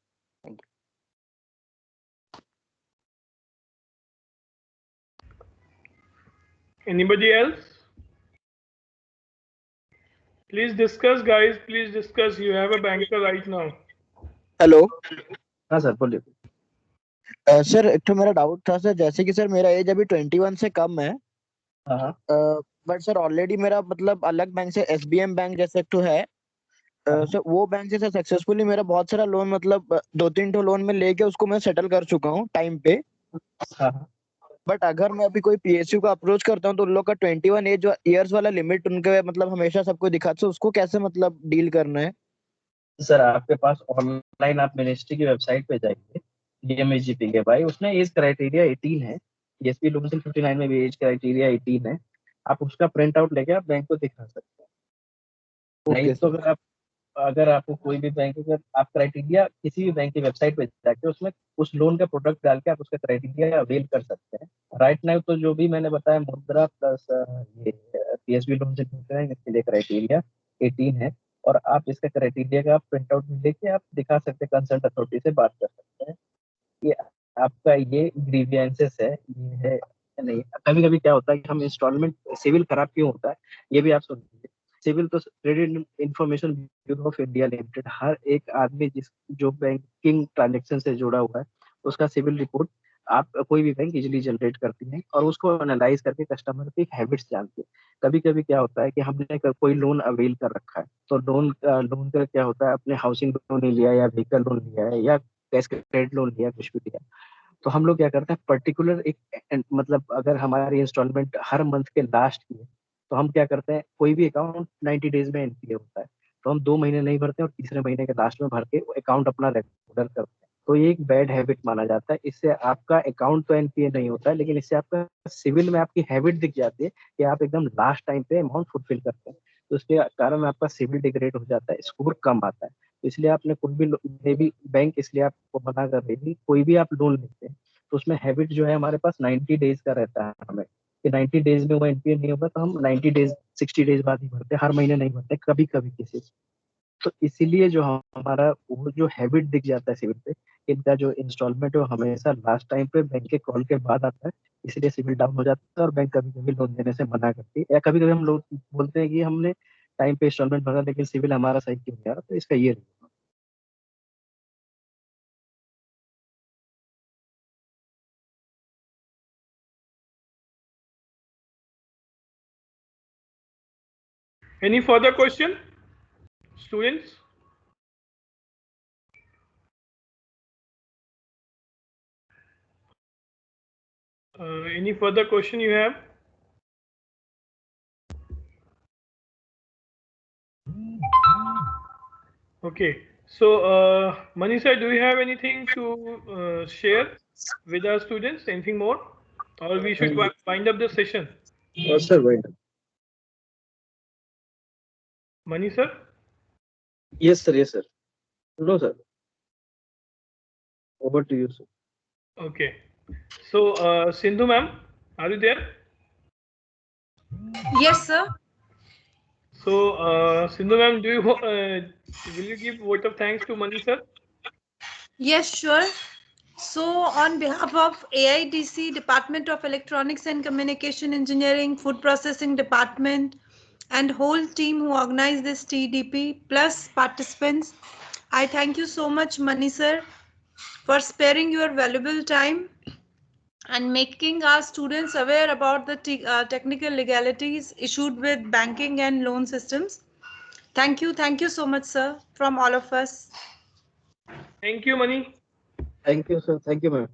S9: thank you.
S1: Anybody else? Please discuss, guys. Please discuss. You have a banker right now.
S8: Hello
S2: हाँ सर बोलिए।
S8: सर, एक तो मेरा डाउट था सर, जैसे कि सर मेरा एज अभी 21 से कम है,
S2: हाँ हाँ
S8: बट सर ऑलरेडी मेरा मतलब अलग बैंक से एसबीएम बैंक जैसे एक तो है, सर वो बैंक से सर सक्सेसफुली मेरा बहुत सारा लोन मतलब 2-3 ठो लोन में लेके उसको मैं सेटल कर चुका हूँ टाइम पे।
S2: हाँ हाँ।
S8: बट अगर मैं अभी कोई पीएसयू का अप्रोच करता हूँ तो उन लोग का 21 एज ईयर्स वाला लिमिट उनके मतलब हमेशा सबको दिखाते, तो उसको कैसे मतलब डील करना है?
S2: सर आपके पास ऑनलाइन, आप मिनिस्ट्री की वेबसाइट पे जाइए, डीएमएसजीपी के भाई, उसमें एज क्राइटेरिया 18 है। एसपी लोन से 59 में भी एज क्राइटेरिया 18 है। आप उसका प्रिंट आउट लेके आप बैंक को दिखा सकते हैं। नहीं
S8: ओके
S2: तो
S8: सर।
S2: अगर आप
S10: अगर आपको कोई भी बैंक, अगर आप क्राइटेरिया किसी भी बैंक की वेबसाइट पे जाके उसमें उस लोन का प्रोडक्ट डाल के आप उसका क्राइटेरिया अवेल कर सकते हैं। राइट नाउ तो जो भी मैंने बताया मुद्रा प्लस ये पीएसबी लोन से जुड़ रहे हैं, इसके लिए क्राइटेरिया 18 है। और आप इसका क्राइटेरिया का प्रिंट आउट लेके आप दिखा सकते हैं, कंसर्न अथॉरिटी से बात कर सकते हैं कि आपका ये ग्रीवियंसेस है, ये है नहीं। कभी कभी क्या होता है कि हम इंस्टॉलमेंट सिविल खराब क्यों होता है ये भी आप सुनिए। सिविल तो credit information bureau of India limited, हर एक आदमी जिस जो बैंकिंग ट्रांजेक्शन से जुड़ा हुआ है उसका सिविल रिपोर्ट आप कोई भी बैंक इजिली जनरेट करती है और उसको एनालाइज करके कस्टमर की हैबिट्स जानती है। कभी कभी क्या होता है कि हमने कोई लोन अवेल कर रखा है, तो लोन का क्या होता है, अपने हाउसिंग लोन नहीं लिया या व्हीकल लोन लिया है या कैश क्रेडिट लोन लिया, कुछ भी लिया, तो हम लोग क्या करते हैं पर्टिकुलर एक मतलब अगर हमारी इंस्टॉलमेंट हर मंथ के लास्ट की है तो हम क्या करते हैं, कोई भी अकाउंट 90 डेज में एनपीए होता है, तो हम 2 महीने नहीं भरते और तीसरे महीने के लास्ट में भर के अकाउंट अपना रेगुलर करते हैं। तो ये एक बैड हैबिट माना जाता है। इससे आपका अकाउंट तो एनपीए नहीं होता है, लेकिन इससे आपका सिविल में आपकी हैबिट दिख जाती है कि आप एकदम लास्ट टाइम पे अमाउंट फुलफिल करते हैं, तो उसके कारण आपका सिविल डिग्रेड हो जाता है, स्कोर कम आता है। तो इसलिए आपने कोई भी मे भी बैंक इसलिए आपको मना कर रही थी, कोई भी आप लोन लेते हैं तो उसमें हैबिट जो है हमारे पास 90 डेज का रहता है हमें, कि 90 डेज में वो एनपीए नहीं होगा तो हम 90 डेज 60 डेज बाद ही भरते, हर महीने नहीं भरते, कभी कभी किसी। तो इसीलिए जो हमारा वो जो हैबिट दिख जाता है सिविल पे, इनका जो इंस्टॉलमेंट है वो हमेशा लास्ट टाइम पे बैंक के कॉल के बाद आता है, इसलिए सिविल डाउन हो जाता है और बैंक कभी कभी लोन देने से मना करती है। या कभी कभी हम लोग बोलते हैं कि हमने टाइम पे इंस्टॉलमेंट भरा लेकिन सिविल हमारा सही क्यों नहीं आ रहा, तो इसका ये reason.
S1: Any further question, students? Any further question you have? Okay. So, Manisha, do you have anything to share with our students? Anything more, or we should wind up the session?
S10: Sir, wait.
S1: Mani sir?
S10: Yes, sir. Yes, sir. No, sir. Over to you, sir.
S1: Okay. So, Sindhu ma'am, are you there?
S7: Yes, sir.
S1: So, Sindhu ma'am, do you will you give vote of thanks to Mani sir?
S7: Yes, sure. So, on behalf of AIDC, Department of Electronics and Communication Engineering, Food Processing Department, and whole team who organized this TDP, plus participants, I thank you so much, Mani sir, for sparing your valuable time and making our students aware about the technical legalities issued with banking and loan systems. Thank you so much, sir, from all of us.
S1: Thank you, Mani.
S10: Thank you, sir. Thank you, ma'am.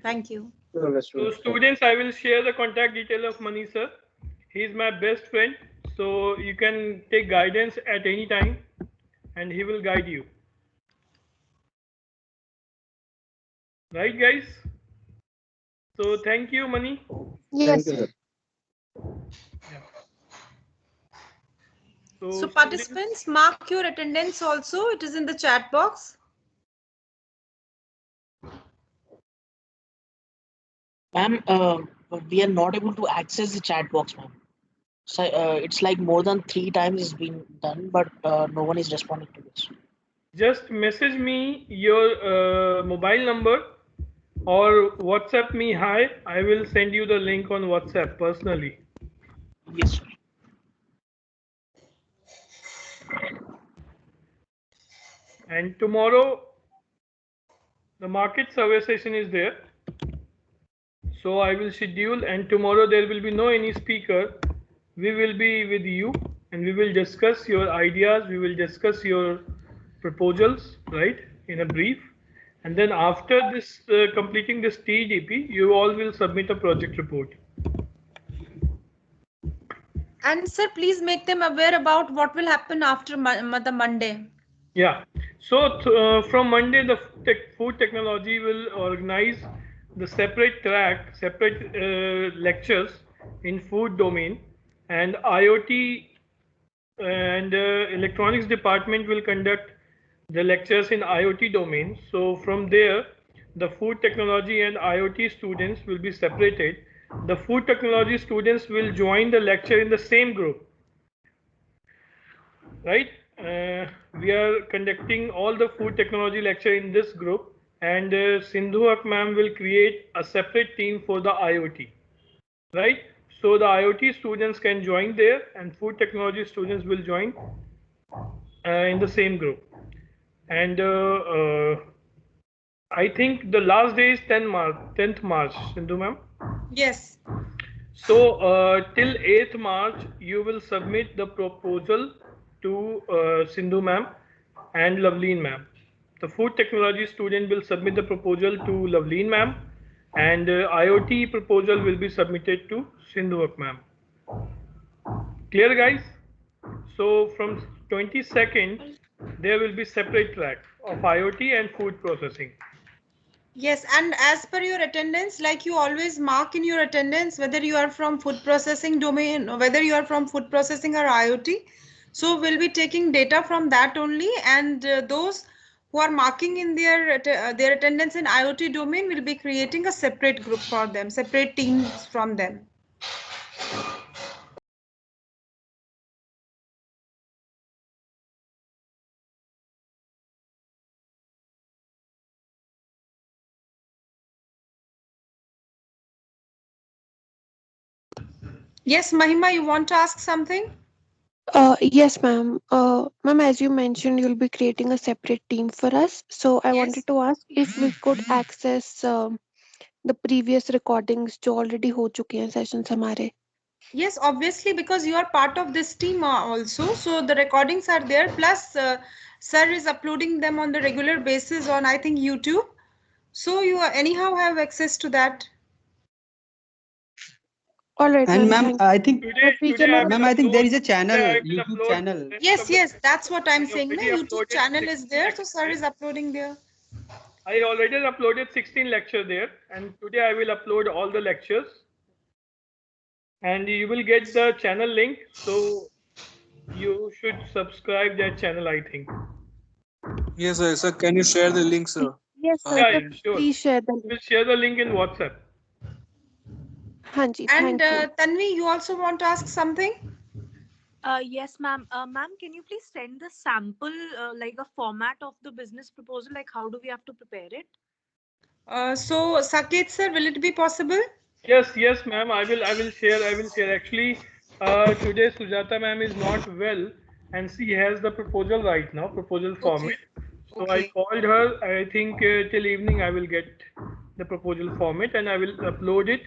S7: Thank you.
S1: So, students, I will share the contact detail of Mani sir. He is my best friend, so you can take guidance at any time, and he will guide you. Right, guys? So, thank you, Mani.
S7: Yes.
S10: Thank you, sir.
S7: So participants, mark your attendance also. It is in the chat box.
S11: Ma'am, we are not able to access the chat box, ma'am. So it's like more than 3 times it's been done, but no one is responding to this.
S1: Just message me your mobile number or WhatsApp me hi. I will send you the link on WhatsApp personally.
S11: Yes, sir.
S1: And tomorrow the market survey session is there. So I will schedule, and tomorrow there will be no any speaker. We will be with you and we will discuss your ideas. We will discuss your proposals, right, in a brief. And then after this completing this TDP, you all will submit a project report.
S7: And sir, please make them aware about what will happen after the Monday.
S1: Yeah. So from Monday, the food technology will organize the separate track, separate lectures in food domain, and IoT and electronics department will conduct the lectures in IoT domain. So from there, the food technology and IoT students will be separated. The food technology students will join the lecture in the same group, right? We are conducting all the food technology lecture in this group, and Sindhu Haq ma'am will create a separate team for the IoT, right? So the IoT students can join there, and food technology students will join in the same group. And I think the last day is 10th March, Sindhu ma'am.
S7: Yes.
S1: So till 8th March, you will submit the proposal to Sindhu ma'am and Loveleen ma'am. The food technology student will submit the proposal to Loveleen ma'am, and IoT proposal will be submitted to Sindhu Haq ma'am. Clear, guys? So from 22nd, there will be separate track of IoT and food processing.
S7: Yes, and as per your attendance, like you always mark in your attendance whether you are from food processing domain or whether you are from food processing or IoT. So we'll be taking data from that only, and those who are marking in their attendance in IoT domain will be creating a separate group for them, separate teams from them. Yes, Mahima, you want to ask something?
S6: Yes, ma'am. Ma'am, as you mentioned, you'll be creating a separate team for us. So I wanted to ask if we could access the previous recordings जो already हो चुके हैं sessions हमारे.
S7: Yes, obviously, because you are part of this team also. So the recordings are there. Plus, sir is uploading them on the regular basis on, I think, YouTube. So you anyhow have access to that.
S6: All right,
S12: And ma'am,
S6: thank
S12: I think,
S1: Today
S12: ma'am, I think there is a channel,
S1: today I will
S12: YouTube
S1: upload
S12: channel.
S7: Yes, yes, that's what I'm saying.
S1: already
S7: The YouTube
S1: uploaded
S7: channel is
S1: 16
S7: there, so
S1: lectures
S7: sir is uploading there.
S1: I already uploaded 16 lectures there, and today I will upload all the lectures. And you will get the channel link, so you should subscribe that channel, I think.
S13: Yes, sir. Sir, can you share the link, sir?
S6: Yes, sir.
S1: Yeah, sure.
S6: Please share the link.
S1: We'll share the link in WhatsApp.
S6: Hanji,
S7: And
S6: thank you.
S7: Tanvi, you also want to ask something?
S14: Yes, ma'am. Ma'am, can you please send the sample, like a format of the business proposal? Like, how do we have to prepare it?
S7: So, Saket sir, will it be possible?
S1: Yes, yes, ma'am. I will share. Actually, today Sujata ma'am is not well, and she has the proposal right now, proposal format. So I called her. I think till evening I will get the proposal format, and I will upload it.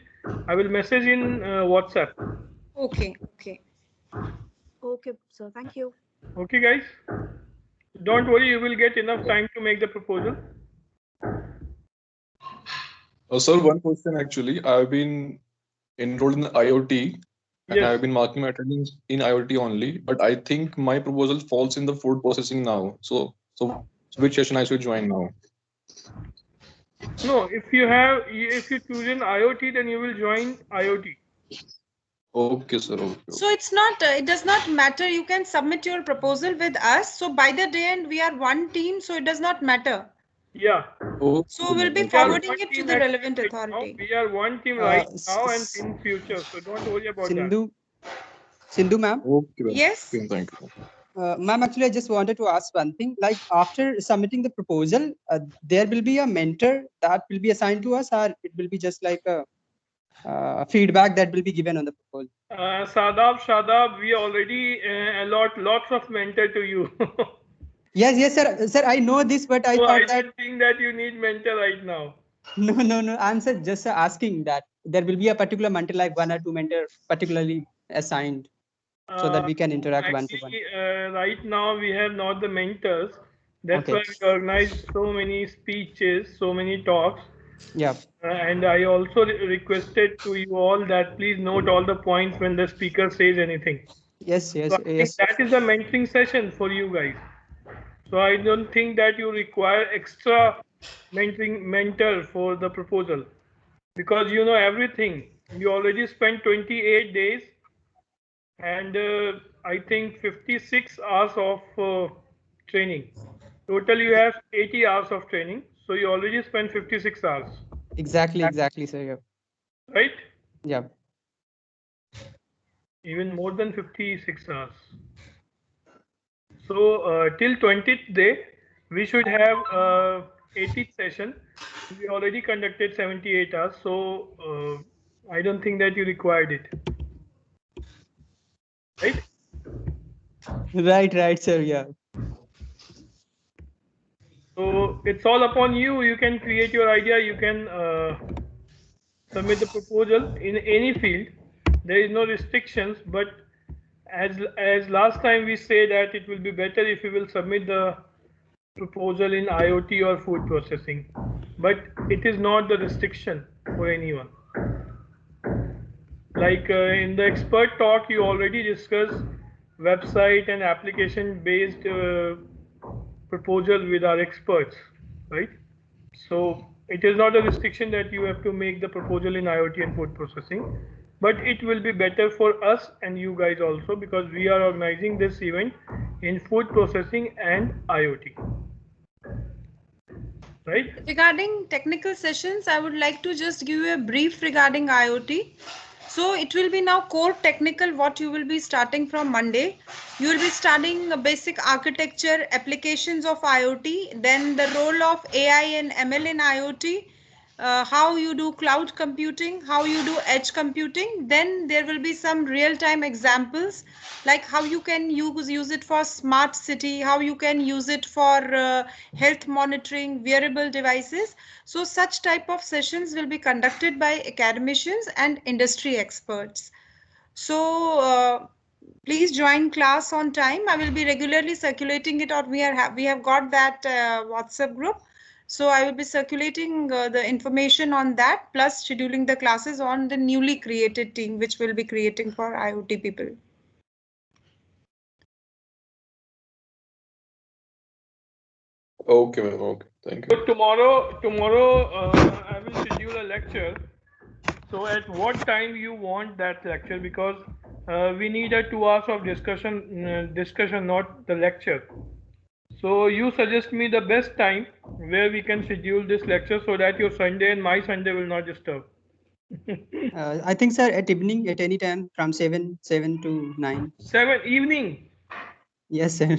S1: I will message in WhatsApp.
S7: Okay, okay.
S14: Okay, sir. Thank you.
S1: Okay, guys. Don't worry. You will get enough time to make the proposal.
S13: Sir, one question actually. I've been enrolled in IoT and I've been marking my attendance in IoT only, but I think my proposal falls in the food processing now. So which session I should join now?
S1: No, if you choose in IoT, then you will join IoT.
S13: Okay, sir. Okay.
S7: So it's not, it does not matter. You can submit your proposal with us. So by the day end, we are one team, so it does not matter.
S1: Yeah.
S13: Okay.
S7: So we'll be forwarding it to the relevant authority.
S1: We are one team right now and in future, so don't worry about
S12: Sindhu ma'am.
S13: Okay.
S7: Yes.
S13: Okay, thank you.
S12: Ma'am, actually, I just wanted to ask one thing. Like after submitting the proposal, there will be a mentor that will be assigned to us, or it will be just like a feedback that will be given on the proposal.
S1: Shadab, we already allot lots of mentor to you.
S12: Yes, sir. Sir, I know this, but I
S1: so
S12: thought
S1: I
S12: that.
S1: don't think that you need mentor right now.
S12: No. I'm just asking that there will be a particular mentor, like one or two mentor, particularly assigned, so that we can interact one-to-one.
S1: Right now, we have not the mentors. That's why we organize so many speeches, so many talks.
S12: Yeah.
S1: And I also requested to you all that please note all the points when the speaker says anything.
S12: Yes.
S1: So I think that is the mentoring session for you guys. So I don't think that you require extra mentor for the proposal, because you know everything. You already spent 28 days, and I think 56 hours of training. Total you have 80 hours of training. So you already spent 56 hours,
S12: Exactly, sir. Yeah.
S1: right?
S12: Yeah.
S1: Even more than 56 hours. So till 20th day, we should have 80th session. We already conducted 78 hours. So I don't think that you required it. Right?
S12: Right, sir. Yeah.
S1: So it's all upon you. You can create your idea. You can submit the proposal in any field. There is no restrictions. But as last time we say that it will be better if you will submit the proposal in IoT or food processing. But it is not the restriction for anyone. Like in the expert talk, you already discussed website and application based proposal with our experts, right? So it is not a restriction that you have to make the proposal in IoT and food processing, but it will be better for us and you guys also because we are organizing this event in food processing and IoT. Right?
S7: Regarding technical sessions, I would like to just give you a brief regarding IoT. So it will be now core technical what you will be starting from Monday. You will be studying basic architecture, applications of IoT, then the role of AI and ML in IoT, how you do cloud computing, how you do edge computing. Then there will be some real-time examples like how you can use it for smart city, how you can use it for health monitoring, wearable devices. So such type of sessions will be conducted by academicians and industry experts. So please join class on time. I will be regularly circulating it, or we have got that WhatsApp group. So I will be circulating the information on that, plus scheduling the classes on the newly created team, which will be creating for IoT people.
S13: Okay, ma'am. Okay, thank you.
S1: So tomorrow I will schedule a lecture. So at what time you want that lecture? Because we need a 2 hours of discussion, not the lecture. So you suggest me the best time where we can schedule this lecture so that your Sunday and my Sunday will not disturb.
S12: I think, sir, at evening, at any time from 7 to 9.
S1: 7 evening.
S12: Yes, sir.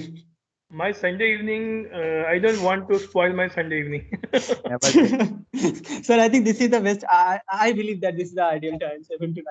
S1: My Sunday evening, I don't want to spoil my Sunday evening.
S12: Sir, I think this is the best. I believe that this is the ideal time, 7 to 9.